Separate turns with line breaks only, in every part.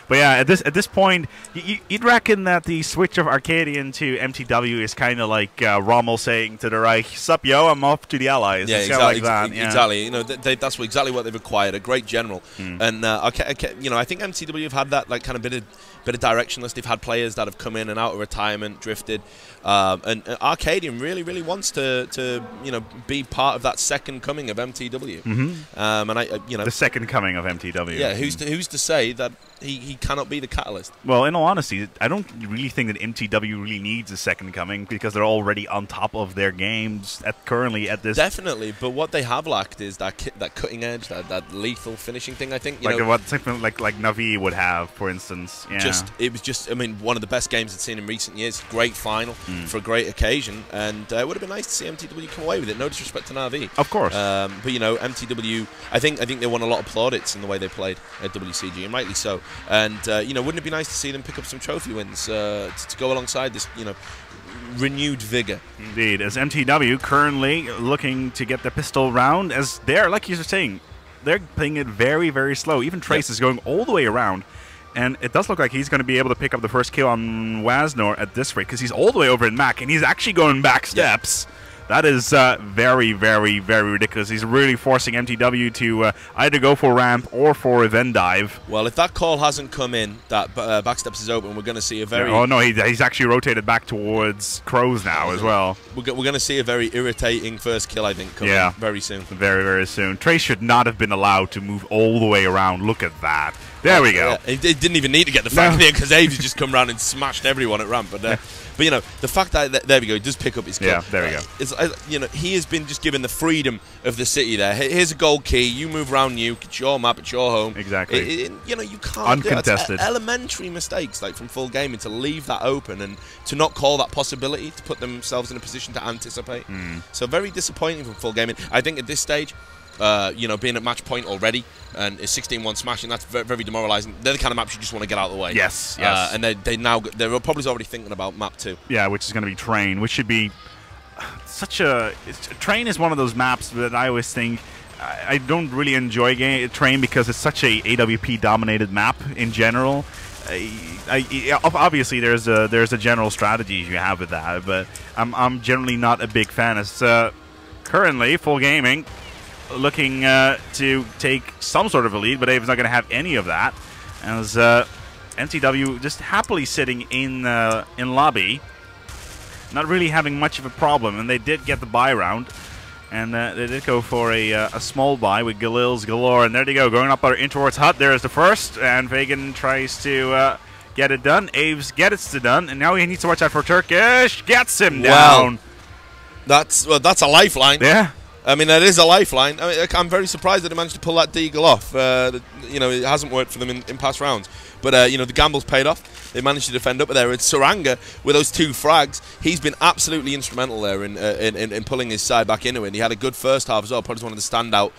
But yeah, at this point, you'd reckon that the switch of Arcadian to mTw is kind of like Rommel saying to the Reich, "Sup, yo, I'm off to the Allies."
Yeah,
exactly. Like that.
Exactly. You know, that's exactly what they've required. A great general, and you know, I think mTw have had that like kind of bit of directionless. They've had players that have come in and out of retirement, drifted, and Arcadian really wants to you know, be part of that second coming of mTw. And you know,
the second coming of mTw.
Yeah, who's to say that he cannot be the catalyst?
Well, in all honesty, I don't really think that mTw really needs a second coming because they're already on top of their games currently at this.
Definitely, but what they have lacked is that cutting edge, that lethal finishing thing. I think, you know,
what something like Navi would have, for instance. Yeah.
It was just, I mean, one of the best games I'd seen in recent years. Great final for a great occasion, and it would have been nice to see mTw come away with it. No disrespect to Navi,
of course,
but you know, mTw, I think they won a lot of plaudits in the way they played at WCG, and rightly so. And you know, wouldn't it be nice to see them pick up some trophy wins to go alongside this, you know, renewed vigor?
Indeed, as mTw currently looking to get the pistol round, as they're, like you were saying, they're playing it very slow. Even Trace is going all the way around, and it does look like he's going to be able to pick up the first kill on Wasnor at this rate, because he's all the way over in Mac, and he's actually going back steps. That is very ridiculous. He's really forcing mTw to either go for ramp or for a Venn dive.
Well, if that call hasn't come in, that backsteps is open, we're going to see a very...
Oh, no, he's actually rotated back towards Crows now as well.
We're going to see a very irritating first kill, I think, coming very soon.
Very soon. Trace should not have been allowed to move all the way around. Look at that. There we go.
He didn't even need to get the flag there, because Aves just come around and smashed everyone at ramp. But you know, the fact that there we go, he does pick up his kill.
Yeah, there we go.
You know, he has been just given the freedom of the city there. Here's a gold key. You move around Nuke. It's your map. It's your home.
Exactly.
You know, you can't.
Uncontested.
Elementary mistakes like from Full Gaming to leave that open and to not call that possibility, to put themselves in a position to anticipate. So very disappointing from Full Gaming. I think at this stage, you know, being at match point already and it's 16-1 smashing, that's very demoralising. They're the kind of maps you just want to get out of the way.
Yes.
And they're probably already thinking about map 2.
Yeah, which is going to be Train, which should be such a... Train is one of those maps that I always think... I don't really enjoy Train because it's such a AWP-dominated map in general. Obviously, there's a general strategy you have with that, but I'm generally not a big fan. It's currently Full Gaming looking to take some sort of a lead, but Abe's not going to have any of that, as mTw just happily sitting in lobby, not really having much of a problem. And they did get the buy round, and they did go for a small buy with Galils galore, and there they go, going up in towards Hut. There's the first, and Fagan tries to get it done. Aves gets it done, and now he needs to watch out for Turkish. Gets him down.
That's a lifeline.
Yeah.
I mean, that is a lifeline. I mean, I'm very surprised that they managed to pull that deagle off. You know, it hasn't worked for them in past rounds. But, you know, the gamble's paid off. They managed to defend up there. And Saranga, with those 2 frags, he's been absolutely instrumental there in pulling his side back into it. And he had a good first half as well, probably one of the standout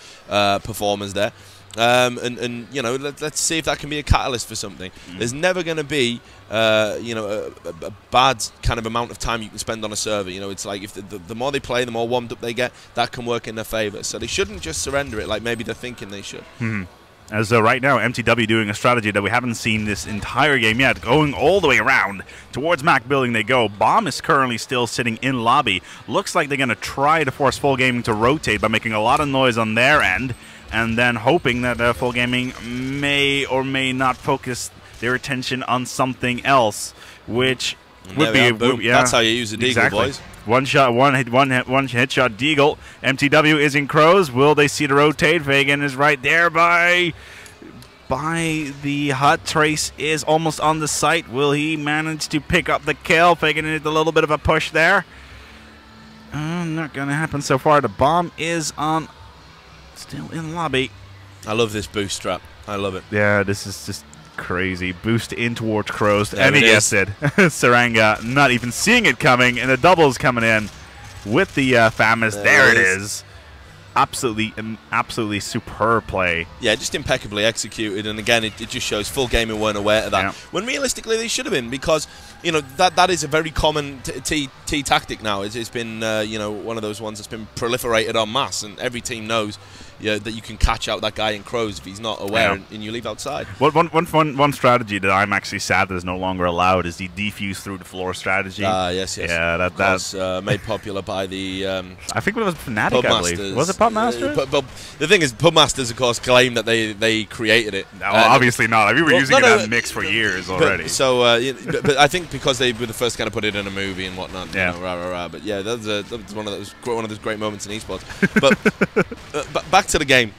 performers there. And you know, let's see if that can be a catalyst for something. There's never going to be, you know, a bad kind of amount of time you can spend on a server. You know, it's like if the more they play, the more warmed up they get, that can work in their favour. So they shouldn't just surrender it like maybe they're thinking they should.
As right now, mTw doing a strategy that we haven't seen this entire game yet, going all the way around towards Mac building they go. Bomb is currently still sitting in lobby. Looks like they're going to try to force Full Gaming to rotate by making a lot of noise on their end, and then hoping that Full Gaming may or may not focus their attention on something else, which would be
that's how you use a deagle, boys.
One shot, one headshot deagle. mTw is in Crows. Will they see the rotate? Fagan is right there by the Hut. Trace is almost on the site. Will he manage to pick up the kill? Fagan needs a little bit of a push there. Not going to happen so far. The bomb is on, still in lobby.
I love this boost trap. I love it.
Yeah, this is just crazy. Boost in towards Crows, and he gets it. Saranga not even seeing it coming, and the double's coming in with the Famas. There it is. Absolutely superb play. Yeah,
just impeccably executed, and again, it just shows Full Gaming weren't aware of that. Yeah. When realistically they should have been, because you know that is a very common T tactic now. It's been you know, one of those ones that's been proliferated en masse, and every team knows, that you can catch out that guy in crows if he's not aware, and you leave outside.
One strategy that I'm actually sad that is no longer allowed is the defuse through the floor strategy.
Yes.
Yeah, that's
made popular by the.
I think it was Fnatic, I believe. Was it Pubmasters?
But the thing is, Pubmasters, of course, claim that they created it.
No, obviously not. We were using that mix for years already.
But I think because they were the first kind of put it in a movie and whatnot. But yeah, that was one of those great moments in esports. But back to the game.